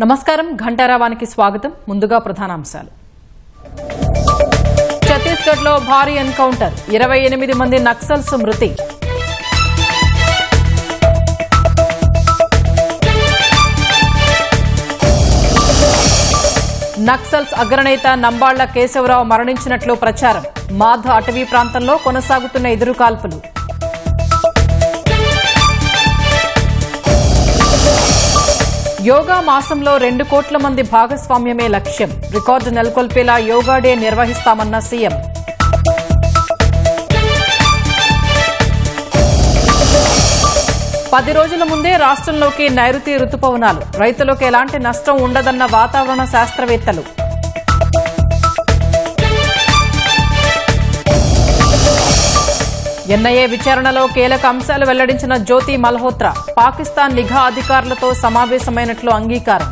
నమస్కారం, ఘంటారావానికి స్వాగతం. ముందుగా ప్రధానాంశాలు. ఛత్తీస్గఢ్ లో భారీ ఎన్కౌంటర్, 28 మంది నక్సల్స్ మృతి. నక్సల్స్ అగ్రనేత నంబాళ్ల కేశవరావు మరణించినట్లు ప్రచారం. మాధ్ అటవీ ప్రాంతంలో కొనసాగుతున్న ఎదురుకాల్పులు. యోగా మాసంలో 2 కోట్ల మంది భాగస్వామ్యమే లక్ష్యం. రికార్డు నెలకొల్పేలా యోగా డే నిర్వహిస్తామన్న సీఎం. పది రోజుల ముందే రాష్ట్రంలోకి నైరుతి రుతుపవనాలు. రైతులకు ఎలాంటి నష్టం ఉండదన్న వాతావరణ శాస్త్రవేత్తలు. ఎన్ఐఏ విచారణలో కీలక అంశాలు వెల్లడించిన జ్యోతి మల్హోత్రా. పాకిస్తాన్ నిఘా అధికారులతో సమావేశమైనట్లు అంగీకారం.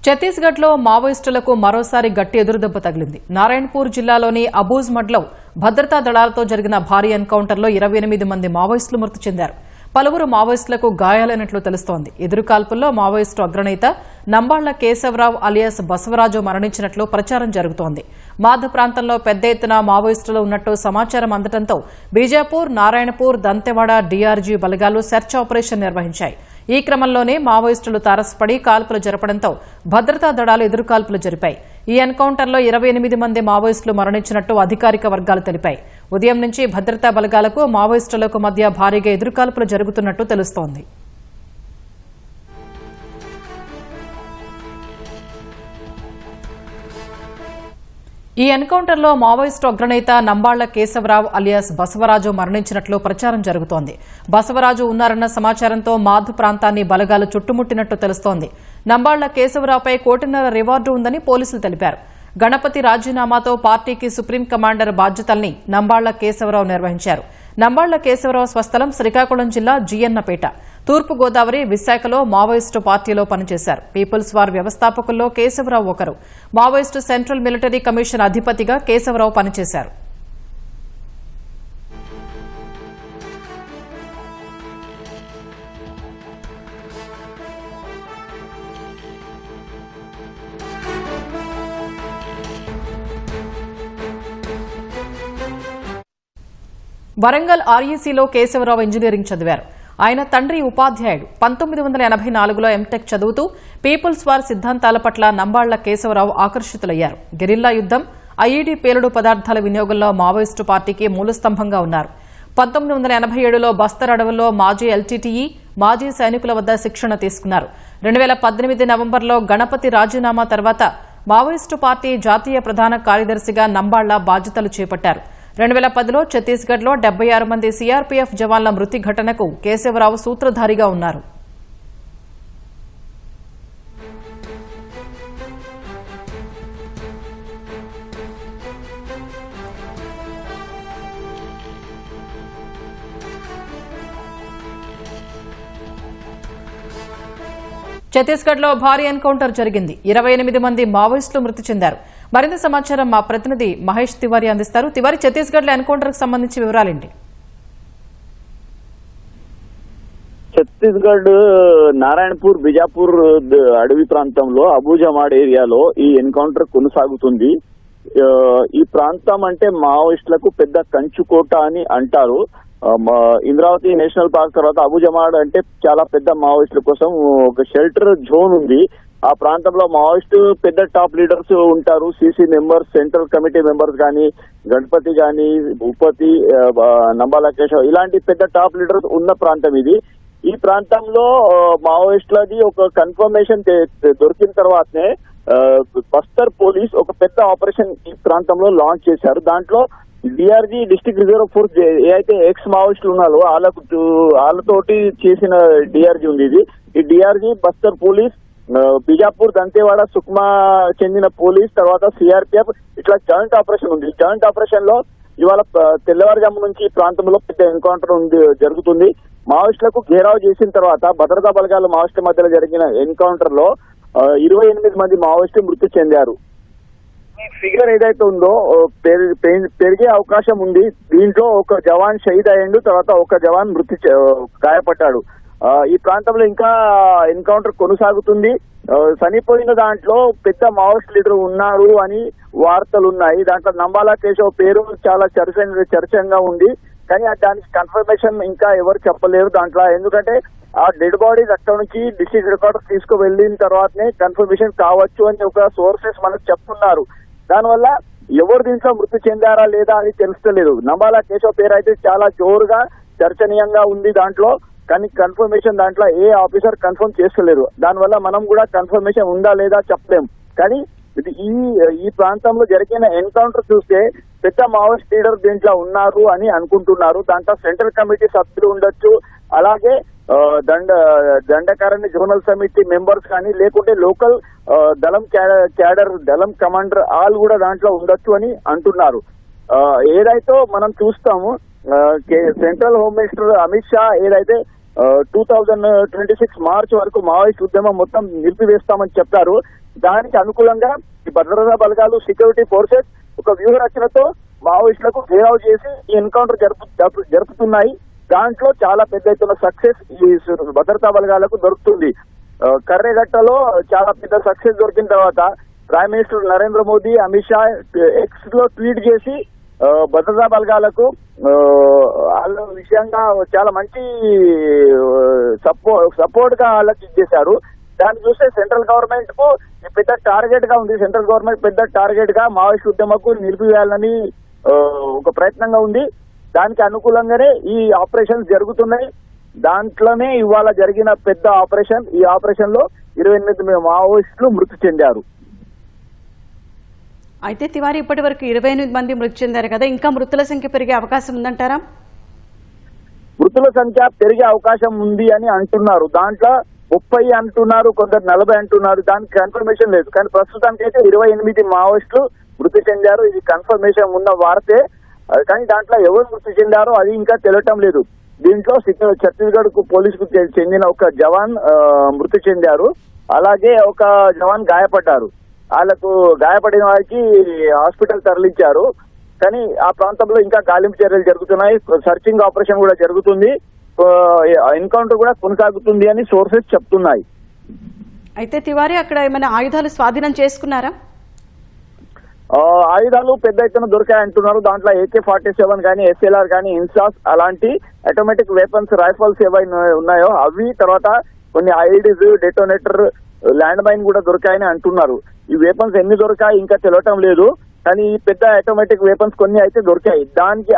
ఛత్తీస్గఢ్ లో మావోయిస్టులకు మరోసారి గట్టి ఎదురుదెబ్బ తగిలింది. నారాయణపూర్ జిల్లాలోని అబూజ్మడ్లో భద్రతా దళాలతో జరిగిన భారీ ఎన్కౌంటర్లో 28 మంది మావోయిస్టులు మృతి చెందారు. పలువురు మావోయిస్టులకు గాయాలైనట్లు తెలుస్తోంది. ఎదురుకాల్పుల్లో మావోయిస్టు అగ్రనేత నంబాళ్ల కేశవరావు అలియాస్ బసవరాజు మరణించినట్లు ప్రచారం జరుగుతోంది. మాధ ప్రాంతంలో పెద్ద ఎత్తున మావోయిస్టులు ఉన్నట్టు సమాచారం అందడంతో బీజాపూర్, నారాయణపూర్, దంతెవాడ డీఆర్జీ బలగాలు సెర్చ్ ఆపరేషన్ నిర్వహించాయి. ఈ క్రమంలోనే మావోయిస్టులు తారసపడి కాల్పులు జరపడంతో భద్రతా దళాలు ఎదురుకాల్పులు జరిపాయి. ఈ ఎన్కౌంటర్లో 28 మంది మావోయిస్టులు మరణించినట్టు అధికారిక వర్గాలు తెలిపాయి. ఉదయం నుంచి భద్రతా బలగాలకు మావోయిస్టులకు మధ్య భారీగా ఎదురుకాల్పులు జరుగుతున్నట్టు తెలుస్తోంది. ఈ ఎన్కౌంటర్లో మావోయిస్టు అగ్రనేత నంబాళ్ల కేశవరావు అలియాస్ బసవరాజు మరణించినట్లు ప్రచారం జరుగుతోంది. బసవరాజు ఉన్నారన్న సమాచారంతో మాధు ప్రాంతాన్ని బలగాలు చుట్టుముట్టినట్టు తెలుస్తోంది. నంబాళ్ల కేశవరావుపై 1.5 కోట్ల రివార్డు ఉందని పోలీసులు తెలిపారు. గణపతి రాజీనామాతో పార్టీకి సుప్రీం కమాండర్ బాధ్యతల్ని నంబాళ్ల కేశవరావు నిర్వహించారు. నంబాళ్ల కేశవరావు స్వస్థలం శ్రీకాకుళం జిల్లా జీఎన్నపేట. తూర్పుగోదావరి, విశాఖలో మావోయిస్టు పార్టీలో పనిచేశారు. పీపుల్స్ వార్ వ్యవస్థాపకుల్లో కేశవరావు ఒకరు. మావోయిస్టు సెంట్రల్ మిలిటరీ కమిషన్ అధిపతిగా కేశవరావు పనిచేశారు. వరంగల్ ఆర్ఈసీలో కేశవరావు ఇంజనీరింగ్ చదివారు. ఆయన తండ్రి ఉపాధ్యాయుడు. 1984లో ఎంటెక్ చదువుతూ పీపుల్స్ వార్ సిద్ధాంతాల పట్ల నంబాళ్ల కేశవరావు ఆకర్షితులయ్యారు. గెరిల్లా యుద్దం, ఐఈడీ పేలుడు పదార్థాల వినియోగంలో మావోయిస్టు పార్టీకి మూలస్తంభంగా ఉన్నారు. 1987లో బస్తర్ అడవుల్లో మాజీ ఎల్టీటీఈ, మాజీ సైనికుల వద్ద శిక్షణ తీసుకున్నారు. 2018 నవంబర్లో గణపతి రాజీనామా తర్వాత మావోయిస్టు పార్టీ జాతీయ ప్రధాన కార్యదర్శిగా నంబాళ్ల బాధ్యతలు చేపట్టారు. 2010లో ఛత్తీస్గఢ్లో 76 మంది సీఆర్పీఎఫ్ జవాన్ల మృతి ఘటనకు కేశవరావు సూత్రధారిగా ఉన్నారు. ఛత్తీస్గఢ్లో భారీ ఎన్కౌంటర్ జరిగింది. 28 మంది మావోయిస్టులు మృతి చెందారు. మరింత సమాచారం మా ప్రతినిధి మహేష్ తివారీ అందిస్తారు. తివారీ, ఛత్తీస్గఢ్లో ఎన్కౌంటర్ కు సంబంధించి వివరాలేంటి? ఛత్తీస్గఢ్ నారాయణపూర్, బిజాపూర్ అడవి ప్రాంతంలో అబూజమాడ్ ఏరియాలో ఈ ఎన్కౌంటర్ కొనసాగుతుంది. ఈ ప్రాంతం అంటే మావోయిస్టులకు పెద్ద కంచుకోట అని అంటారు. ఇంద్రావతి నేషనల్ పార్క్ తర్వాత అబూజమాడ్ అంటే చాలా పెద్ద మావోయిస్టుల కోసం ఒక షెల్టర్ జోన్ ఉంది. ఆ ప్రాంతంలో మావోయిస్టు పెద్ద టాప్ లీడర్స్ ఉంటారు. CC members, central committee members కానీ, గణపతి కానీ, భూపతి, నంబాల కేశవ్ ఇలాంటి పెద్ద టాప్ లీడర్స్ ఉన్న ప్రాంతం ఇది. ఈ ప్రాంతంలో మావోయిస్టులది ఒక కన్ఫర్మేషన్ దొరికిన తర్వాతనే బస్తర్ పోలీస్ ఒక పెద్ద ఆపరేషన్ ఈ ప్రాంతంలో లాంచ్ చేశారు. దాంట్లో డిఆర్జీ, డిస్ట్రిక్ట్ రిజర్వ్ ఫోర్స్ ఏదైతే ఎక్స్ మావోయిస్టులు ఉన్నారో వాళ్ళతోటి చేసిన డిఆర్జీ ఉంది ఇది. ఈ డిఆర్జీ, బస్తర్ పోలీస్, బిజాపూర్, దంతేవాడ, సుక్మా చెందిన పోలీస్, తర్వాత సిఆర్పిఎఫ్ ఇట్లా జాయింట్ ఆపరేషన్ ఉంది. జాయింట్ ఆపరేషన్ లో ఇవాళ తెల్లవారుజాము నుంచి ఈ ప్రాంతంలో పెద్ద ఎన్కౌంటర్ జరుగుతుంది. మావోయిస్టులకు ఘేరావు చేసిన తర్వాత భద్రతా బలగాలు మావోయిస్టుల మధ్యలో జరిగిన ఎన్కౌంటర్ లో 28 మంది మావోయిస్టులు మృతి చెందారు. ఈ ఫిగర్ ఏదైతే ఉందో పెరిగే అవకాశం ఉంది. దీంట్లో ఒక జవాన్ షహీద్ అయ్యిండు, తర్వాత ఒక జవాన్ గాయపడ్డాడు. ఈ ప్రాంతంలో ఇంకా ఎన్కౌంటర్ కొనసాగుతుంది. చనిపోయిన దాంట్లో పెద్ద మావోయిస్ట్ లీడర్ ఉన్నారు అని వార్తలు ఉన్నాయి. దాంట్లో నంబాలా కేశవ్ పేరు చాలా చర్చంగా ఉంది. కానీ దానికి కన్ఫర్మేషన్ ఇంకా ఎవరు చెప్పలేరు దాంట్లో. ఎందుకంటే ఆ డెడ్ బాడీస్ అక్కడ నుంచి డిస్ట్రిక్ట్ రికార్డర్స్ తీసుకువెళ్ళిన తర్వాతనే కన్ఫర్మేషన్ కావచ్చు అని ఒక సోర్సెస్ మనకు చెప్తున్నారు. దానివల్ల ఎవరు దీంట్లో మృతి చెందారా లేదా అని తెలుస్తలేదు. నంబాలా కేశవ్ పేరు అయితే చాలా జోరుగా చర్చనీయంగా ఉంది దాంట్లో. కానీ కన్ఫర్మేషన్ దాంట్లో ఏ ఆఫీసర్ కన్ఫర్మ్ చేస్తలేరు. దానివల్ల మనం కూడా కన్ఫర్మేషన్ ఉందా లేదా చెప్పలేం. కానీ ఈ ప్రాంతంలో జరిగిన ఎన్కౌంటర్ చూస్తే పెద్ద మావోయిస్ట్ లీడర్ దీంట్లో ఉన్నారు అని అనుకుంటున్నారు. దాంట్లో సెంట్రల్ కమిటీ సభ్యులు ఉండొచ్చు, అలాగే దండకారణ్య జోనల్ సమితి మెంబర్స్ కానీ, లేకుంటే లోకల్ దళం క్యాడర్ దళం కమాండర్ ఆల్ కూడా దాంట్లో ఉండొచ్చు అని అంటున్నారు. ఏదైతే మనం చూస్తాము central home minister Amit Shah ఏదైతే 2026 మార్చి వరకు మావోయిస్ట్ ఉద్యమం మొత్తం నిలిపివేస్తామని చెప్పారు. దానికి అనుకూలంగా ఈ భద్రతా బలగాలు సెక్యూరిటీ ఫోర్సెస్ ఒక వ్యూహ రచనతో మావోయిస్టులకు ఘేరావు చేసి ఈ ఎన్కౌంటర్ జరుపుతున్నాయి. దాంట్లో చాలా పెద్ద ఎత్తున సక్సెస్ ఈ భద్రతా బలగాలకు దొరుకుతుంది. కర్రేగట్టలో చాలా పెద్ద సక్సెస్ దొరికిన తర్వాత prime minister Narendra Modi Amit Shah X లో ట్వీట్ చేసి భద్రతా బలగాలకు వాళ్ళ విషయంగా చాలా మంచి సపోర్ట్ గా వాళ్ళకి ఇచ్చేశారు. దాన్ని చూస్తే సెంట్రల్ గవర్నమెంట్ కు పెద్ద టార్గెట్ గా ఉంది. సెంట్రల్ గవర్నమెంట్ పెద్ద టార్గెట్ గా మావోయిస్ట్ ఉద్యమకు నిలిపివేయాలని ఒక ప్రయత్నంగా ఉంది. దానికి అనుకూలంగానే ఈ ఆపరేషన్స్ జరుగుతున్నాయి. దాంట్లోనే ఇవాళ జరిగిన పెద్ద ఆపరేషన్. ఈ ఆపరేషన్ లో 28 మావోయిస్టులు మృతి చెందారు. అయితే తివారీ ఇప్పటి వరకు 28 మంది మృతి చెందారు కదా, ఇంకా మృతుల సంఖ్య పెరిగే అవకాశం ఉందంటారా? మృతుల సంఖ్య పెరిగే అవకాశం ఉంది అని అంటున్నారు. దాంట్లో 30 అంటున్నారు, కొందరు 40 అంటున్నారు. దానికి కన్ఫర్మేషన్ లేదు. కానీ ప్రస్తుతానికి అయితే 28 మావోయిస్టులు మృతి చెందారు. ఇది కన్ఫర్మేషన్ ఉన్న వార్తే. కానీ దాంట్లో ఎవరు మృతి చెందారో అది ఇంకా తెలియటం లేదు. దీంట్లో ఛత్తీస్గఢ్ కు పోలీసుకు చెందిన ఒక జవాన్ మృతి చెందారు, అలాగే ఒక జవాన్ గాయపడ్డారు. వాళ్ళకు గాయపడిన వారికి హాస్పిటల్ తరలించారు. కానీ ఆ ప్రాంతంలో ఇంకా గాలింపు చర్యలు జరుగుతున్నాయి. సర్చింగ్ ఆపరేషన్ కూడా జరుగుతుంది. ఎన్కౌంటర్ కూడా కొనసాగుతుంది అని సోర్సెస్ చెప్తున్నాయి. అయితే తివారీ అక్కడ ఏమైనా ఆయుధాలు స్వాధీనం చేసుకున్నారా? ఆయుధాలు పెద్ద ఎత్తున దొరికాయంటున్నారు. దాంట్లో AK-47 కానీ, SLR కానీ, ఇన్సాస్ అలాంటి ఆటోమేటిక్ వెపన్స్ రైఫల్స్ ఏవైనా ఉన్నాయో అవి, తర్వాత కొన్ని IEDs, డెటోనేటర్, ల్యాండ్ మైన్ కూడా దొరికాయని అంటున్నారు. ఈ వెపన్స్ ఎన్ని దొరికాయి ఇంకా తెలియటం లేదు. కానీ ఈ పెద్ద ఆటోమేటిక్ వెపన్స్ కొన్ని అయితే దొరికాయి. దానికి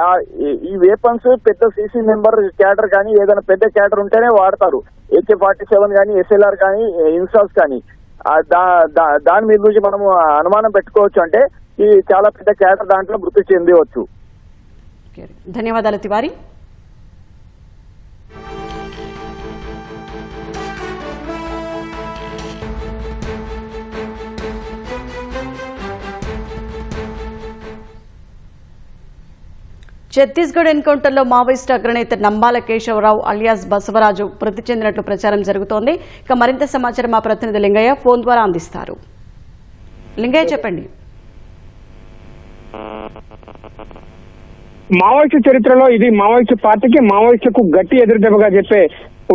ఈ వెపన్స్ పెద్ద CC మెంబర్ క్యాడర్ కానీ ఏదైనా పెద్ద క్యాడర్ ఉంటేనే వాడతారు. AK-47 కానీ, SLR కానీ, ఇన్సాస్ కానీ. దాని మీద నుంచి మనము అనుమానం పెట్టుకోవచ్చు. అంటే ఈ చాలా పెద్ద క్యాడర్ దాంట్లో మృతి చెందవచ్చు. ధన్యవాదాలు తివారీ. ఛత్తీస్గఢ్ ఎన్కౌంటర్లో మావోయిస్టు అగ్రనేత నంబాల కేశవరావు అలియాస్ బసవరాజు మృతి చెందినట్లు ప్రచారం జరుగుతోంది. ఇక మరింత సమాచారం మా ప్రతినిధి లింగయ్య ఫోన్ ద్వారా అందిస్తారు. లింగయ్య చెప్పండి. మావోయిస్టు చరిత్రలో ఇది మావోయిస్టు పార్టీకి, మావోయిస్టులకు గట్టి ఎదురుదెబ్బగా చెప్పే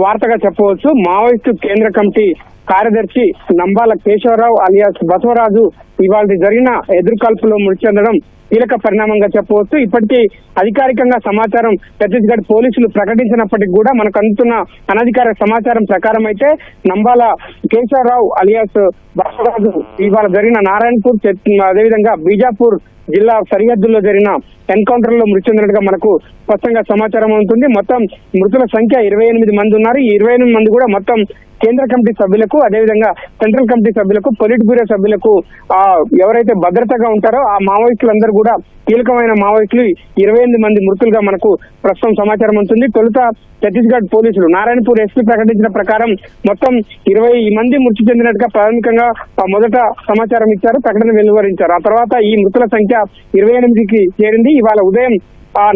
వార్తగా చెప్పవచ్చు. మావోయిస్టు కేంద్ర కమిటీ కార్యదర్శి నంబాల కేశవరావు అలియాస్ బసవరాజు ఇవాళ జరిగిన ఎదురుకాల్పులో మృతి చెందడం కీలక పరిణామంగా చెప్పవచ్చు. ఇప్పటికీ అధికారికంగా సమాచారం ఛత్తీస్గఢ్ పోలీసులు ప్రకటించినప్పటికీ కూడా మనకు అందుతున్న అనధికారిక సమాచారం ప్రకారం అయితే నంబాల కేశవరావు అలియాస్ బసవరాజు ఇవాళ జరిగిన నారాయణపూర్, అదేవిధంగా బీజాపూర్ జిల్లా సరిహద్దుల్లో జరిగిన ఎన్కౌంటర్ లో మృతి చెందినట్టుగా మనకు స్పష్టంగా సమాచారం ఉంటుంది. మొత్తం మృతుల సంఖ్య 28 మంది ఉన్నారు. ఈ 28 మంది కూడా మొత్తం కేంద్ర కమిటీ సభ్యులకు, అదేవిధంగా సెంట్రల్ కమిటీ సభ్యులకు, పొలిట్ బ్యూరో సభ్యులకు ఎవరైతే భద్రతగా ఉంటారో ఆ మావోయిస్టులందరూ కూడా కీలకమైన మావోయిస్టులు 28 మంది మృతులుగా మనకు ప్రస్తుతం సమాచారం ఉంటుంది. తొలుత ఛత్తీస్గఢ్ పోలీసులు నారాయణపూర్ SP ప్రకటించిన ప్రకారం మొత్తం 20 మంది మృతి చెందినట్టుగా ప్రాథమికంగా మొదట సమాచారం ఇచ్చారు, ప్రకటన వెలువరించారు. ఆ తర్వాత ఈ మృతుల సంఖ్య 28కి చేరింది. ఇవాళ ఉదయం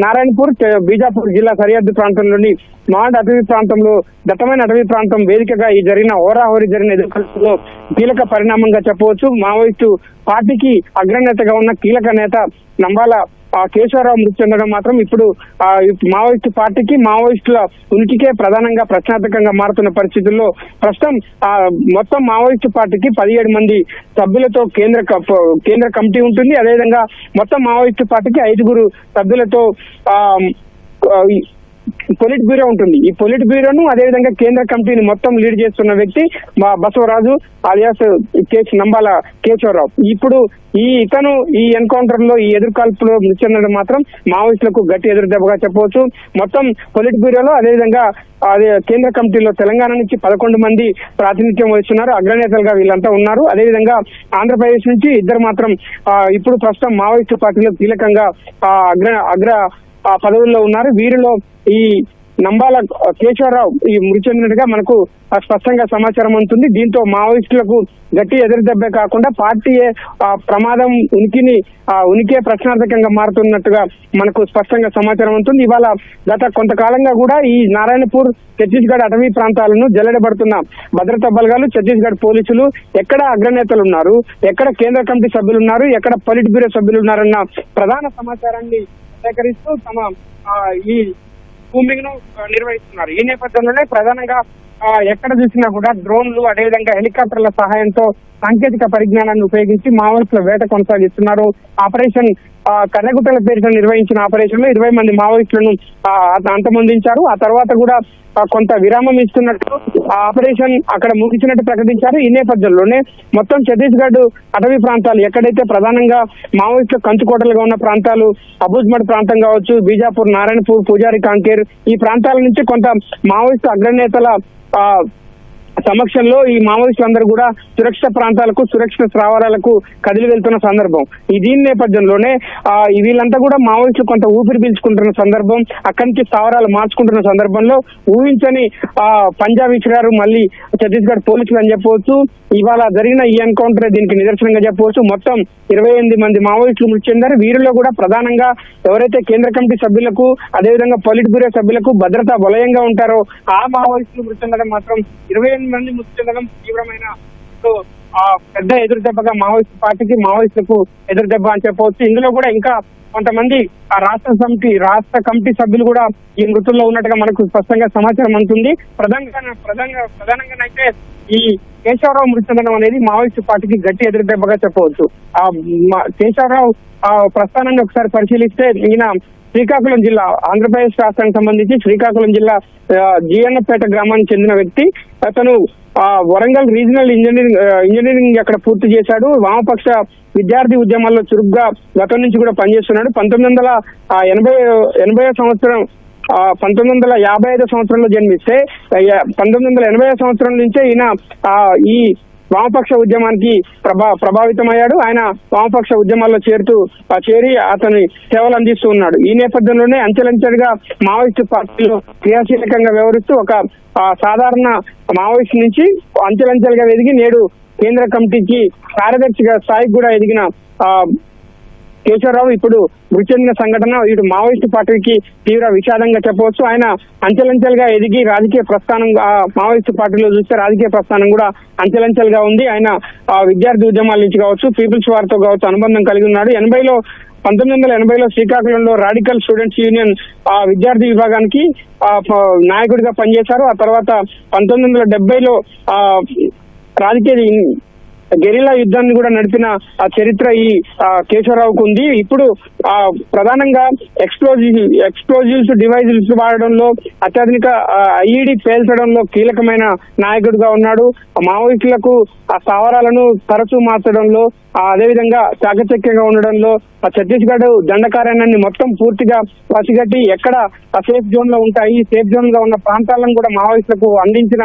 నారాయణపూర్ బీజాపూర్ జిల్లా సరిహద్దు ప్రాంతంలోని మాండ్ అటవీ ప్రాంతంలో దట్టమైన అటవీ ప్రాంతం వేదికగా ఈ జరిగిన హోరాహోరీ జరిగిన ఎదుర్కొల్లో కీలక పరిణామంగా చెప్పవచ్చు. మావోయిస్టు పార్టీకి అగ్రనేతగా ఉన్న కీలక నేత నంబాల కేశవరావు మృతి చెందడం మాత్రం ఇప్పుడు మావోయిస్టు పార్టీకి మావోయిస్టుల ఉనికికే ప్రధానంగా ప్రశ్నార్థకంగా మారుతున్న పరిస్థితుల్లో ప్రస్తుతం మొత్తం మావోయిస్టు పార్టీకి 17 మంది సభ్యులతో కేంద్ర కమిటీ ఉంటుంది. అదేవిధంగా మొత్తం మావోయిస్టు పార్టీకి 5 సభ్యులతో పొలిట్ బ్యూరో ఉంటుంది. ఈ పొలిట్ బ్యూరోను అదేవిధంగా కేంద్ర కమిటీని మొత్తం లీడ్ చేస్తున్న వ్యక్తి బసవరాజు అలియాస్ నంబాల కేశవరావు. ఇప్పుడు ఇతను ఈ ఎన్కౌంటర్ లో ఈ ఎదురుకాల్పులో మృతి చెందడం మాత్రం మావోయిస్టులకు గట్టి ఎదురుదెబ్బగా చెప్పవచ్చు. మొత్తం పొలిట్ బ్యూరోలో అదేవిధంగా కేంద్ర కమిటీలో తెలంగాణ నుంచి 11 మంది ప్రాతినిధ్యం వహిస్తున్నారు. అగ్రనేతలుగా వీళ్ళంతా ఉన్నారు. అదేవిధంగా ఆంధ్రప్రదేశ్ నుంచి 2 మాత్రం ఇప్పుడు ప్రస్తుతం మావోయిస్టు పార్టీలో కీలకంగా అగ్ర పదవుల్లో ఉన్నారు. వీరిలో ఈ నంబాల కేశవరావు ఈ మృతి చెందినట్టుగా మనకు స్పష్టంగా సమాచారం ఉంటుంది. దీంతో మావోయిస్టులకు గట్టి ఎదురుదెబ్బే కాకుండా పార్టీయే ప్రమాదం ఉనికే ప్రశ్నార్థకంగా మారుతున్నట్టుగా మనకు స్పష్టంగా సమాచారం ఉంటుంది. ఇవాళ గత కొంతకాలంగా కూడా ఈ నారాయణపూర్ ఛత్తీస్గఢ్ అటవీ ప్రాంతాలను జల్లెడబడుతున్న భద్రతా బలగాలు, ఛత్తీస్గఢ్ పోలీసులు ఎక్కడ అగ్రనేతలు ఉన్నారు, ఎక్కడ కేంద్ర కమిటీ సభ్యులు ఉన్నారు, ఎక్కడ పొలిట్ బ్యూరో సభ్యులు ఉన్నారన్న ప్రధాన సమాచారాన్ని సేకరిస్తూ తమ ఈ కూంబింగ్ ను నిర్వహిస్తున్నారు. ఈ నేపథ్యంలోనే ప్రధానంగా ఎక్కడ చూసినా కూడా డ్రోన్లు అదేవిధంగా హెలికాప్టర్ల సహాయంతో సాంకేతిక పరిజ్ఞానాన్ని ఉపయోగించి మావోయిస్టుల వేట కొనసాగిస్తున్నారు. ఆపరేషన్ కర్రగుట్టల పేరిట నిర్వహించిన ఆపరేషన్ లో 20 మంది మావోయిస్టులను అంతమొందించారు. ఆ తర్వాత కూడా కొంత విరామం ఇస్తున్నట్టు ఆపరేషన్ అక్కడ ముగిసినట్టు ప్రకటించారు. ఈ నేపథ్యంలోనే మొత్తం ఛత్తీస్గఢ్ అటవీ ప్రాంతాలు ఎక్కడైతే ప్రధానంగా మావోయిస్టుల కంచుకోటలుగా ఉన్న ప్రాంతాలు అబూజ్మడ్ ప్రాంతం కావచ్చు, బీజాపూర్, నారాయణపూర్, పూజారి కాంకేర్ ఈ ప్రాంతాల నుంచి కొంత మావోయిస్టు అగ్రనేతల సమక్షంలో ఈ మావోయిస్టులందరూ కూడా సురక్షిత ప్రాంతాలకు, సురక్షిత స్థావరాలకు కదిలి వెళ్తున్న సందర్భం. దీని నేపథ్యంలోనే వీళ్ళంతా కూడా మావోయిస్టులు కొంత ఊపిరి పీల్చుకుంటున్న సందర్భం, అక్కడి నుంచి స్థావరాలు మార్చుకుంటున్న సందర్భంలో ఊహించని పంజాబ్ ఇచ్చినారు మళ్ళీ ఛత్తీస్గఢ్ పోలీసులు అని చెప్పవచ్చు. ఇవాళ జరిగిన ఈ ఎన్కౌంటర్ దీనికి నిదర్శనంగా చెప్పవచ్చు. మొత్తం 28 మంది మావోయిస్టులు మృతి చెందారు. వీరిలో కూడా ప్రధానంగా ఎవరైతే కేంద్ర కమిటీ సభ్యులకు అదేవిధంగా పొలిట్ బ్యూరో సభ్యులకు భద్రతా వలయంగా ఉంటారో ఆ మావోయిస్టులు మృతి చెందడం మాత్రం 28 మంది మృతి చెందడం తీవ్రమైన పెద్ద ఎదురుదెబ్బగా మావోయిస్టు పార్టీకి, మావోయిస్టులకు ఎదురుదెబ్బ అని చెప్పవచ్చు. ఇందులో కూడా ఇంకా కొంతమంది రాష్ట్ర కమిటీ సభ్యులు కూడా ఈ మృతుల్లో ఉన్నట్టుగా మనకు స్పష్టంగా సమాచారం అందుతుంది. ప్రధానంగానైతే ఈ కేశవరావు మృతి చెందడం అనేది మావోయిస్టు పార్టీకి గట్టి ఎదురుదెబ్బగా చెప్పవచ్చు. కేశవరావు ప్రస్థానాన్ని ఒకసారి పరిశీలిస్తే ఈయన శ్రీకాకుళం జిల్లా, ఆంధ్రప్రదేశ్ రాష్ట్రానికి సంబంధించి శ్రీకాకుళం జిల్లా జీఎన్నపేట గ్రామానికి చెందిన వ్యక్తి. అతను వరంగల్ రీజనల్ ఇంజనీరింగ్ అక్కడ పూర్తి చేశాడు. వామపక్ష విద్యార్థి ఉద్యమాల్లో చురుగ్గా గతం నుంచి కూడా పనిచేస్తున్నాడు. 1985 సంవత్సరంలో జన్మిస్తే 1980 సంవత్సరం నుంచే ఈయన ఈ వామపక్ష ఉద్యమానికి ప్రభావితమయ్యాడు. ఆయన వామపక్ష ఉద్యమాల్లో చేరి అతని సేవలు అందిస్తూ ఉన్నాడు. ఈ నేపథ్యంలోనే అంచెలంచెలుగా మావోయిస్టు పార్టీలో క్రియాశీలకంగా వ్యవహరిస్తూ ఒక సాధారణ మావోయిస్టు నుంచి అంచెలంచెలుగా ఎదిగి నేడు కేంద్ర కమిటీకి కార్యదర్శిగా స్థాయికి కూడా ఎదిగిన కేశవరావు ఇప్పుడు మృతి చెందిన సంఘటన ఇటు మావోయిస్టు పార్టీకి తీవ్ర విషాదంగా చెప్పవచ్చు. ఆయన అంచెలంచెలుగా ఎదిగి రాజకీయ ప్రస్థానం, మావోయిస్టు పార్టీలో చూస్తే రాజకీయ ప్రస్థానం కూడా అంచెలంచెలుగా ఉంది. ఆయన విద్యార్థి ఉద్యమాల నుంచి కావచ్చు, పీపుల్స్ వార్తో కావచ్చు అనుబంధం కలిగి ఉన్నాడు. 1980లో శ్రీకాకుళంలో రాడికల్ స్టూడెంట్స్ యూనియన్ విద్యార్థి విభాగానికి నాయకుడిగా పనిచేశారు. ఆ తర్వాత 1970లో రాజకీయ గెరిల్లా యుద్ధాన్ని కూడా నడిపిన ఆ చరిత్ర ఈ కేశవరావుకు ఉంది. ఇప్పుడు ప్రధానంగా ఎక్స్ప్లోజివ్స్ డివైజెస్ వాడడంలో, అత్యాధునిక ఐఈడి పేల్చడంలో కీలకమైన నాయకుడిగా ఉన్నాడు. మావోయిస్టులకు ఆ స్థావరాలను తరచూ మార్చడంలో, అదేవిధంగా చాకచక్యంగా ఉండడంలో ఛత్తీస్గఢ్ దండకారణ్యాన్ని మొత్తం పూర్తిగా పసిగట్టి ఎక్కడ సేఫ్ జోన్ లో ఉంటాయి, సేఫ్ జోన్ గా ఉన్న ప్రాంతాలను కూడా మావోయిస్టులకు అందించిన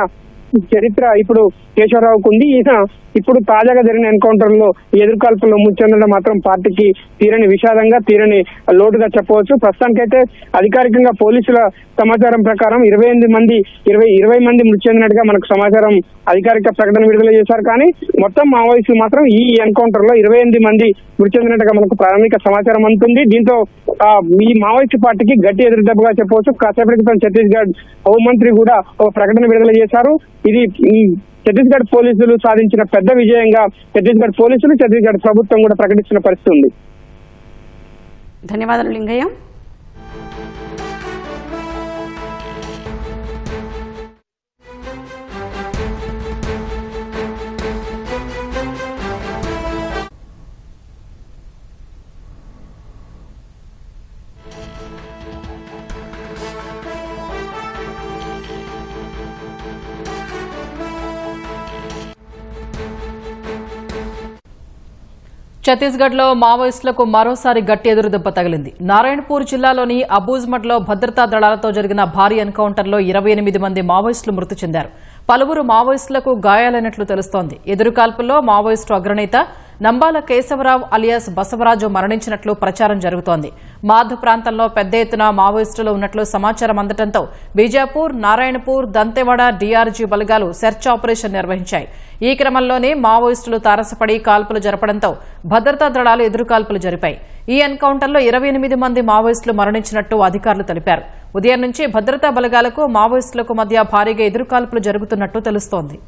చరిత్ర ఇప్పుడు కేశవరావుకు ఉంది. ఈయన ఇప్పుడు తాజాగా జరిగిన ఎన్కౌంటర్ లో ఈ ఎదురుకాల్పుల్లో మృతి చెందడం మాత్రం పార్టీకి తీరని విషాదంగా, తీరని లోటుగా చెప్పవచ్చు. ప్రస్తుతానికైతే అధికారికంగా పోలీసుల సమాచారం ప్రకారం 28 మంది 20 మంది మృతి చెందినట్టుగా మనకు సమాచారం అధికారిక ప్రకటన విడుదల చేశారు. కానీ మొత్తం మావోయిస్టులు మాత్రం ఈ ఎన్కౌంటర్ లో 28 మంది మృతి చెందినట్టుగా మనకు ప్రాథమిక సమాచారం అందుతుంది. దీంతో ఈ మావోయిస్టు పార్టీకి గట్టి ఎదురుదెబ్బగా చెప్పవచ్చు. కాసేపటి క్రితం ఛత్తీస్గఢ్ హోంమంత్రి కూడా ఒక ప్రకటన విడుదల చేశారు. ఇది ఛత్తీస్గఢ్ పోలీసులు సాధించిన పెద్ద విజయంగా ఛత్తీస్గఢ్ పోలీసులు, ఛత్తీస్గఢ్ ప్రభుత్వం కూడా ప్రకటిస్తున్న పరిస్థితి ఉంది. ధన్యవాదాలు లింగయ్య. ఛత్తీస్గఢ్లో మావోయిస్టులకు మరోసారి గట్టి ఎదురుదెబ్బ తగిలింది. నారాయణపూర్ జిల్లాలోని అబూజ్మడ్లో భద్రతా దళాలతో జరిగిన భారీ ఎన్కౌంటర్లో 28 మంది మావోయిస్టులు మృతి చెందారు. పలువురు మావోయిస్టులకు గాయాలైనట్లు తెలుస్తోంది. ఎదురుకాల్పుల్లో మావోయిస్టు అగ్రనేత నంబాల కేశవరావు అలియాస్ బసవరాజు మరణించినట్లు ప్రచారం జరుగుతోంది. మాధ్ ప్రాంతంలో పెద్ద ఎత్తున మావోయిస్టులు ఉన్నట్లు సమాచారం అందడంతో బీజాపూర్, నారాయణపూర్, దంతెవాడ డీఆర్జీ బలగాలు సెర్చ్ ఆపరేషన్ నిర్వహించాయి. ఈ క్రమంలోనే మావోయిస్టులు తారసపడి కాల్పులు జరపడంతో భద్రతా దళాలు ఎదురుకాల్పులు జరిపాయి. ఈ ఎన్కౌంటర్లో 28 మంది మావోయిస్టులు మరణించినట్టు అధికారులు తెలిపారు. ఉదయం నుంచి భద్రతా బలగాలకు మావోయిస్టులకు మధ్య భారీగా ఎదురుకాల్పులు జరుగుతున్నట్టు తెలుస్తోంది.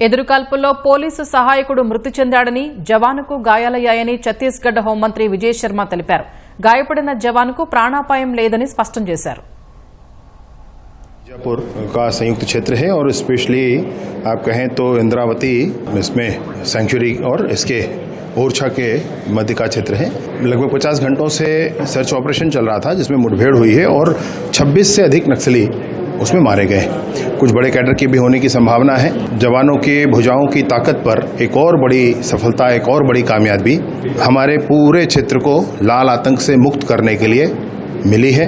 ఎదురుకాల్పుల్లో పోలీసు సహాయకుడు మృతి చెందాడని, జవానుకు గాయాలయ్యాయని ఛత్తీస్గఢ్ హోంమంత్రి విజయ్ శర్మ తెలిపారు. గాయపడిన జవానుకు ప్రాణాపాయం లేదని స్పష్టం చేశారు. बीजापुर का संयुक्त क्षेत्र है और स्पेशली आप कहें तो इंद्रावती इसमें सेंचुरी और इसके ओरछा के मध्य का क्षेत्र है. लगभग 50 घंटों से सर्च ऑपरेशन चल रहा था जिसमें मुठभेड़ हुई है और 26 से अधिक नक्सली उसमें मारे गए. कुछ बड़े कैडर की भी होने की संभावना है. जवानों के भुजाओं की ताकत पर एक और बड़ी सफलता, एक और बड़ी कामयाबी हमारे पूरे क्षेत्र को लाल आतंक से मुक्त करने के लिए मिली है.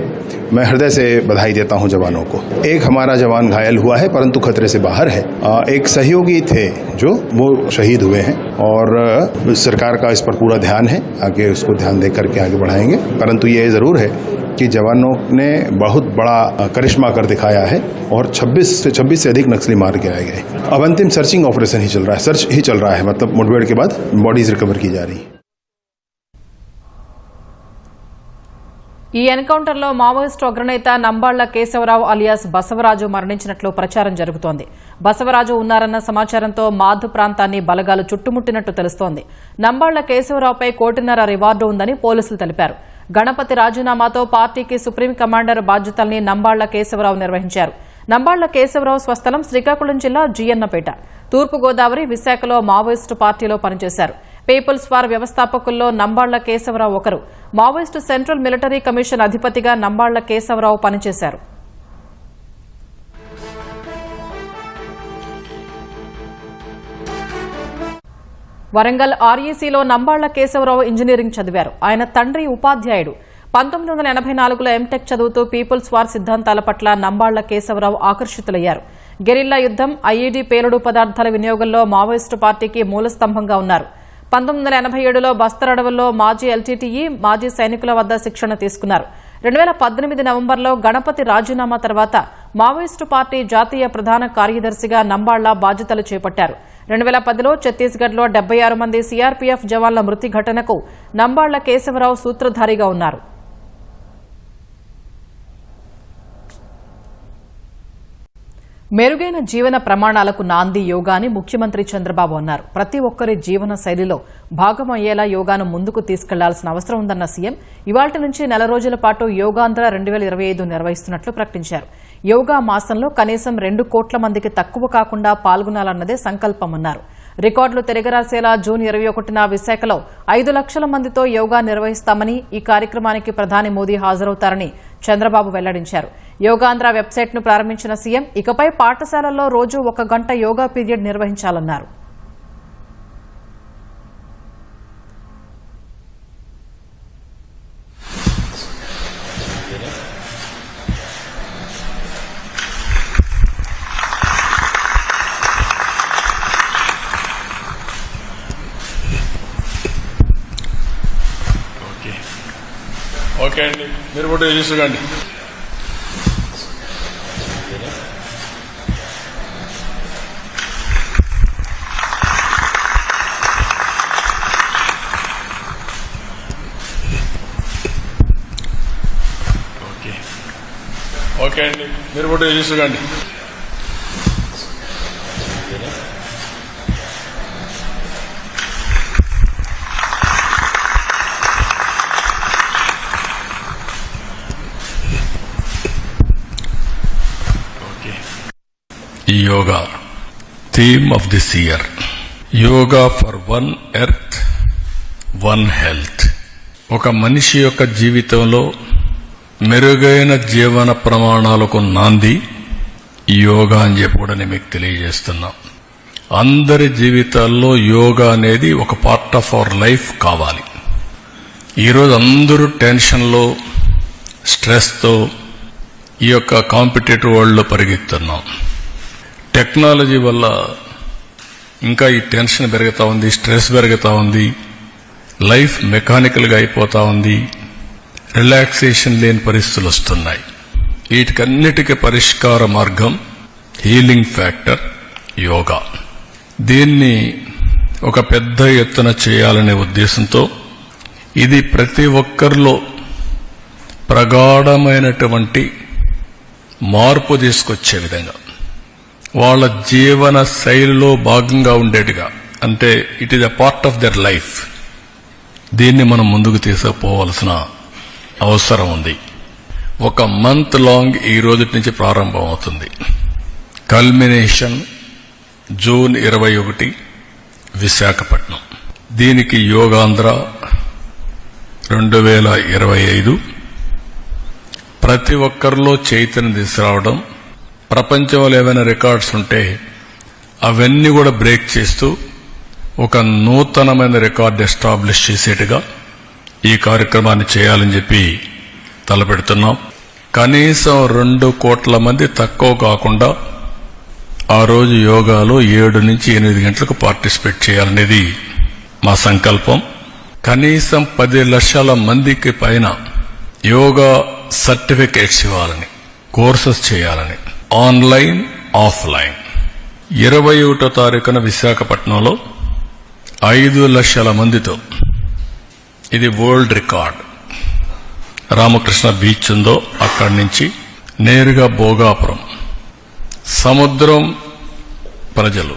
मैं हृदय से बधाई देता हूं जवानों को. एक हमारा जवान घायल हुआ है परंतु खतरे से बाहर है. एक सहयोगी थे जो वो शहीद हुए हैं और सरकार का इस पर पूरा ध्यान है. आगे उसको ध्यान दे करके आगे बढ़ाएंगे. परंतु ये जरूर है कि जवानों ने बहुत बड़ा करिश्मा कर दिखाया है और 26 से अधिक नक्सली मार के आए गए. अब अंतिम सर्चिंग ऑपरेशन ही चल रहा है. सर्च ही चल रहा है, मतलब मुठभेड़ के बाद बॉडीज रिकवर की जा रही है. ఈ ఎన్కౌంటర్లో మావోయిస్టు అగ్రనేత నంబాళ్ల కేశవరావు అలియాస్ బసవరాజు మరణించినట్లు ప్రచారం జరుగుతోంది. బసవరాజు ఉన్నారన్న సమాచారంతో మాధ్ ప్రాంతాన్ని బలగాలు చుట్టుముట్టినట్టు తెలుస్తోంది. నంబాళ్ల కేశవరావుపై 1.5 కోటి రివార్డు ఉందని పోలీసులు తెలిపారు. గణపతి రాజీనామాతో పార్టీకి సుప్రీం కమాండర్ బాధ్యతల్ని నంబాళ్ల కేశవరావు నిర్వహించారు. నంబాళ్ల కేశవరావు స్వస్థలం శ్రీకాకుళం జిల్లా జీఎన్నపేట. తూర్పుగోదావరి, విశాఖలో మావోయిస్టు పార్టీలో పనిచేశారు. పీపుల్స్ వార్ వ్యవస్థాపకుల్లో నంబాళ్ల కేశవరావు ఒకరు. మావోయిస్టు సెంట్రల్ మిలిటరీ కమిషన్ అధిపతిగా నంబాళ్ల కేశవరావు పనిచేశారు. వరంగల్ ఆర్ఈసీలో నంబాళ్ల కేశవరావు ఇంజనీరింగ్ చదివారు. ఆయన తండ్రి ఉపాధ్యాయుడు. 1984లో ఎంటెక్ చదువుతూ పీపుల్స్ వార్ సిద్ధాంతాల పట్ల నంబాళ్ల కేశవరావు ఆకర్షితులయ్యారు. గెరిల్లా యుద్దం, ఐఈడీ పేలుడు పదార్థాల వినియోగంలో మావోయిస్టు పార్టీకి మూలస్తంభంగా ఉన్నారు. 1987లో బస్తర్ అడవుల్లో మాజీ ఎల్టీటీఈ, మాజీ సైనికుల వద్ద శిక్షణ తీసుకున్నారు. 2018 నవంబర్లో గణపతి రాజీనామా తర్వాత మావోయిస్టు పార్టీ జాతీయ ప్రధాన కార్యదర్శిగా నంబాళ్ల బాధ్యతలు చేపట్టారు. 2010లో ఛత్తీస్గఢ్లో 76 మంది సీఆర్పీఎఫ్ జవాన్ల మృతి ఘటనకు నంబాళ్ల కేశవరావు సూత్రధారిగా ఉన్నారు. మెరుగైన జీవన ప్రమాణాలకు నాంది యోగా అని ముఖ్యమంత్రి చంద్రబాబు అన్నారు. ప్రతి ఒక్కరి జీవన శైలిలో భాగమయ్యేలా యోగాను ముందుకు తీసుకెళ్లాల్సిన అవసరం ఉందన్న సీఎం ఇవాళ్టి నుంచి 4 రోజుల పాటు యోగాంధ్ర 2025 నిర్వహిస్తున్నట్లు ప్రకటించారు. యోగా మాసంలో కనీసం 2 కోట్ల మందికి తక్కువ కాకుండా పాల్గొనాలన్నదే సంకల్పమన్నారు. రికార్డులు తిరగరాసేలా జూన్ 21న విశాఖలో 5 లక్షల మందితో యోగా నిర్వహిస్తామని, ఈ కార్యక్రమానికి ప్రధాని మోదీ హాజరవుతారని చంద్రబాబు వెల్లడించారు. యోగాంధ్ర వెబ్సైట్ను ప్రారంభించిన సీఎం ఇకపై పాఠశాలల్లో రోజు 1 గంట యోగా పీరియడ్ నిర్వహించాలన్నారు. ఓకే అండి, మీరు కూడా చూసుకోండి. ఓకే అండి, మీరు కూడా చూసుకోండి. Yoga theme of this year, yoga for one earth one health. ఒక మనిషి యొక్క జీవితంలో మెరుగైన జీవన ప్రమాణాలకు నాంది యోగా అని చెప్పి కూడా నేను మీకు తెలియజేస్తున్నా. అందరి జీవితాల్లో యోగా అనేది ఒక పార్ట్ ఆఫ్ అవర్ లైఫ్ కావాలి. ఈరోజు అందరూ టెన్షన్లో, స్ట్రెస్తో ఈ యొక్క కాంపిటేటివ్ వరల్డ్లో పరిగెత్తున్నాం. టెక్నాలజీ వల్ల ఇంకా ఈ టెన్షన్ పెరుగుతూ ఉంది, స్ట్రెస్ పెరుగుతూ ఉంది, లైఫ్ మెకానికల్గా అయిపోతూ ఉంది, రిలాక్సేషన్ లేని పరిస్థితులు వస్తున్నాయి. వీటికన్నిటికీ పరిష్కార మార్గం, హీలింగ్ ఫ్యాక్టర్ యోగా. దీన్ని ఒక పెద్ద ఎత్తున చేయాలనే ఉద్దేశంతో ఇది ప్రతి ఒక్కరిలో ప్రగాఢమైనటువంటి మార్పు తీసుకొచ్చే విధంగా, వాళ్ళ జీవన శైలిలో భాగంగా ఉండేట్టుగా, అంటే it is a part of their life. దీన్ని మనం ముందుకు తీసుకుపోవాల్సిన అవసరం ఉంది. ఒక మంత్ లాంగ్ ఈ రోజు నుంచి ప్రారంభం అవుతుంది. Culmination June 21 Visakhapatnam. దీనికి యోగాంధ్ర 2025 ప్రతి ఒక్కరిలో చైతన్యం తీసుకురావడం, ప్రపంచంలో ఏమైనా రికార్డ్స్ ఉంటే అవన్నీ కూడా బ్రేక్ చేస్తూ ఒక నూతనమైన రికార్డు ఎస్టాబ్లిష్ చేసేట్టుగా ఈ కార్యక్రమాన్ని చేయాలని చెప్పి తలపెడుతున్నాం. కనీసం 2 కోట్ల మంది తక్కువ కాకుండా ఆ రోజు యోగాలో 7 నుంచి 8 గంటలకు పార్టిసిపేట్ చేయాలనేది మా సంకల్పం. కనీసం 10 లక్షల మందికి పైన యోగా సర్టిఫికేట్స్ ఇవ్వాలని, కోర్సెస్ చేయాలని, ఆన్లైన్ ఆఫ్లైన్. 21వ తారీఖున విశాఖపట్నంలో 5 లక్షల మందితో, ఇది వరల్డ్ రికార్డ్. రామకృష్ణ బీచ్ ఉందో అక్కడి నుంచి నేరుగా భోగాపురం, సముద్రం, ప్రజలు,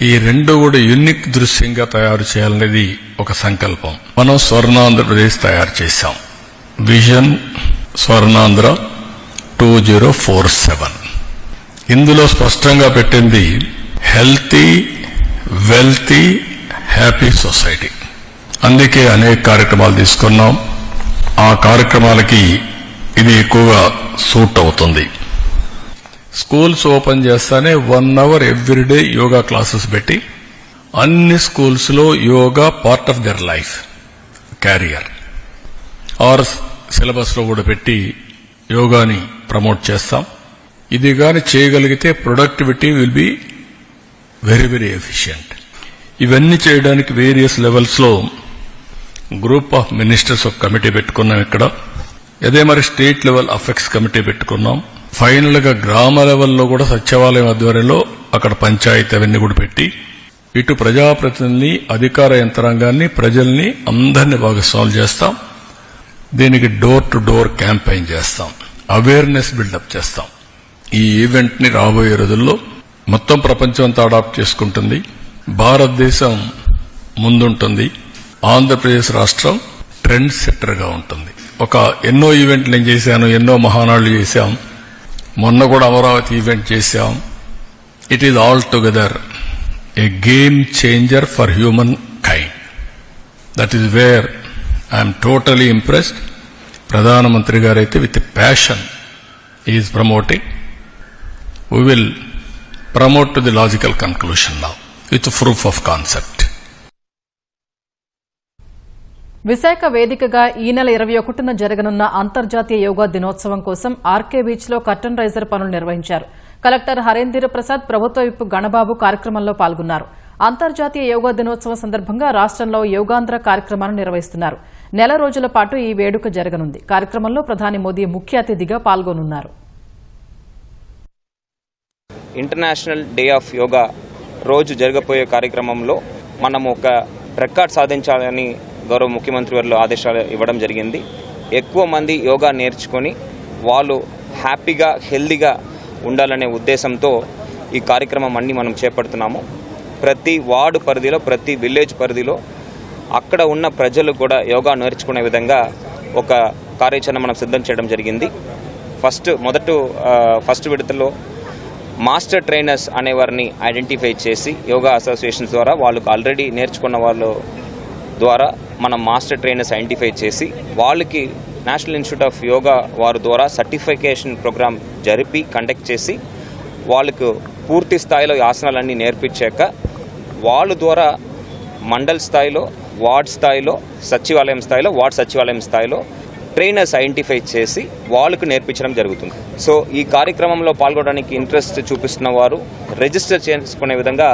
ఈ 2 కూడా యూనిక్ దృశ్యంగా తయారు చేయాలనేది ఒక సంకల్పం. మనం స్వర్ణాంధ్రప్రదేశ్ తయారు చేశాం. విజన్ స్వర్ణాంధ్ర 2047. ఇందులో స్పష్టంగా పెట్టింది హెల్తీ, వెల్తీ, హ్యాపీ సొసైటీ. అందుకే అనేక కార్యక్రమాలు తీసుకున్నాం. ఆ కార్యక్రమాలకి ఇది ఎక్కువగా సూట్ అవుతుంది. స్కూల్స్ ఓపెన్ చేస్తానే 1 అవర్ ఎవ్రీడే యోగా క్లాసెస్ పెట్టి అన్ని స్కూల్స్ లో yoga part of their life career or syllabus లో కూడా పెట్టి యోగాని ప్రమోట్ చేస్తాం. ఇది గాని చేయగలిగితే productivity will be very very efficient. ఇవన్నీ చేయడానికి వేరియస్ లెవెల్స్ లో గ్రూప్ ఆఫ్ మినిస్టర్స్ ఒక కమిటీ పెట్టుకున్నాం ఇక్కడ. అదే మరి స్టేట్ లెవెల్ అఫెక్ట్స్ కమిటీ పెట్టుకున్నాం. ఫైనల్ గా గ్రామ లెవెల్లో కూడా సచివాలయం ఆధ్వర్యంలో అక్కడ పంచాయతీ అవన్నీ కూడా పెట్టి ఇటు ప్రజాప్రతినిధుల్ని, అధికార యంత్రాంగాన్ని, ప్రజల్ని అందరినీ భాగస్వాములు చేస్తాం. దీనికి డోర్ టు డోర్ క్యాంపెయిన్ చేస్తాం, అవేర్నెస్ బిల్డప్ చేస్తాం. ఈ ఈవెంట్ ని రాబోయే రోజుల్లో మొత్తం ప్రపంచం అంతా అడాప్ట్ చేసుకుంటుంది. భారతదేశం ముందుంటుంది. ఆంధ్రప్రదేశ్ రాష్ట్రం ట్రెండ్ సెట్టర్ గా ఉంటుంది. ఎన్నో ఈవెంట్లు నేను చేశాను, ఎన్నో మహానాళ్లు చేశాం. మొన్న కూడా అమరావతి ఈవెంట్ చేశాం. It is all together a game changer for humankind. That is where I'm totally impressed. ప్రధానమంత్రి గారైతే with passion is promoting. We will promote to the logical conclusion now with proof of concept. Visakha వేదికగా ఈ నెల 21న జరగనున్న అంతర్జాతీయ యోగా దినోత్సవం కోసం ఆర్కే బీచ్ లో కర్టన్ రైజర్ పనులు నిర్వహించారు. కలెక్టర్ హరేంద్ర ప్రసాద్, ప్రభుత్వ విప్ గణబాబు కార్యక్రమంలో పాల్గొన్నారు. అంతర్జాతీయ యోగా దినోత్సవం సందర్భంగా రాష్ట్రంలో యోగాంధ్ర కార్యక్రమాన్ని నిర్వహిస్తున్నారు. నెల రోజుల పాటు ఈ వేడుక జరగనుంది. కార్యక్రమంలో ప్రధాని మోదీ ముఖ్య అతిథిగా పాల్గొనున్నారు. ఇంటర్నేషనల్ డే ఆఫ్ యోగా రోజు జరగబోయే కార్యక్రమంలో మనము ఒక రికార్డ్ సాధించాలని గౌరవ ముఖ్యమంత్రి వారు ఆదేశాలు ఇవ్వడం జరిగింది. ఎక్కువ మంది యోగా నేర్చుకొని వాళ్ళు హ్యాపీగా హెల్దీగా ఉండాలనే ఉద్దేశంతో ఈ కార్యక్రమం అన్ని మనం చేపడుతున్నాము. ప్రతి వార్డు పరిధిలో, ప్రతి విలేజ్ పరిధిలో అక్కడ ఉన్న ప్రజలు కూడా యోగా నేర్చుకునే విధంగా ఒక కార్యాచరణ మనం సిద్ధం చేయడం జరిగింది. ఫస్ట్ విడతలో మాస్టర్ ట్రైనర్స్ అనేవారిని ఐడెంటిఫై చేసి యోగా అసోసియేషన్స్ ద్వారా వాళ్ళకు ఆల్రెడీ నేర్చుకున్న వాళ్ళు ద్వారా మనం మాస్టర్ ట్రైనర్స్ ఐడెంటిఫై చేసి వాళ్ళకి నేషనల్ ఇన్స్టిట్యూట్ ఆఫ్ యోగా వారి ద్వారా సర్టిఫికేషన్ ప్రోగ్రామ్ జరిపి కండక్ట్ చేసి వాళ్ళకు పూర్తి స్థాయిలో ఆసనాలన్నీ నేర్పించాక వాళ్ళ ద్వారా మండల్ స్థాయిలో, వార్డ్ స్థాయిలో, వార్డ్ సచివాలయం స్థాయిలో ట్రైనర్స్ ఐడెంటిఫై చేసి వాళ్ళకు నేర్పించడం జరుగుతుంది. సో ఈ కార్యక్రమంలో పాల్గొనడానికి ఇంట్రెస్ట్ చూపిస్తున్న వారు రిజిస్టర్ చేసుకునే విధంగా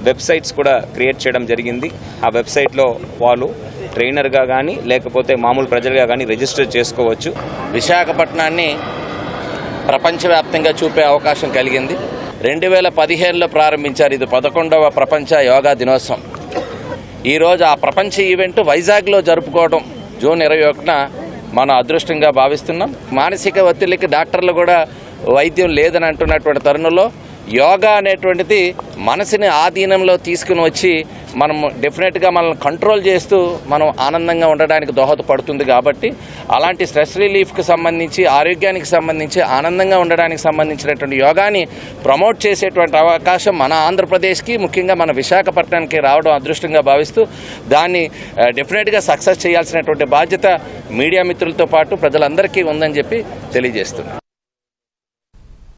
వెబ్సైట్స్ కూడా క్రియేట్ చేయడం జరిగింది. ఆ వెబ్సైట్లో వాళ్ళు ట్రైనర్గా కానీ లేకపోతే మామూలు ప్రజలుగా కానీ రిజిస్టర్ చేసుకోవచ్చు. విశాఖపట్నాన్ని ప్రపంచవ్యాప్తంగా చూపే అవకాశం కలిగింది. 2015లో ప్రారంభించారు. ఇది 11వ ప్రపంచ యోగా దినోత్సవం. ఈరోజు ఆ ప్రపంచ ఈవెంట్ వైజాగ్లో జరుపుకోవడం జూన్ 21న మన అదృష్టంగా భావిస్తున్నాం. మానసిక ఒత్తిడికి డాక్టర్లు కూడా వైద్యం లేదని అంటున్నటువంటి తరుణంలో యోగా అనేటువంటిది మనసుని ఆధీనంలో తీసుకుని వచ్చి మనం డెఫినెట్గా మనల్ని కంట్రోల్ చేస్తూ మనం ఆనందంగా ఉండడానికి దోహదపడుతుంది. కాబట్టి అలాంటి స్ట్రెస్ రిలీఫ్కి సంబంధించి, ఆరోగ్యానికి సంబంధించి, ఆనందంగా ఉండడానికి సంబంధించినటువంటి యోగాని ప్రమోట్ చేసేటువంటి అవకాశం మన ఆంధ్రప్రదేశ్కి, ముఖ్యంగా మన విశాఖపట్నానికి రావడం అదృష్టంగా భావిస్తూ దాన్ని డెఫినెట్గా సక్సెస్ చేయాల్సినటువంటి బాధ్యత మీడియా మిత్రులతో పాటు ప్రజలందరికీ ఉందని చెప్పి తెలియజేస్తున్నాను.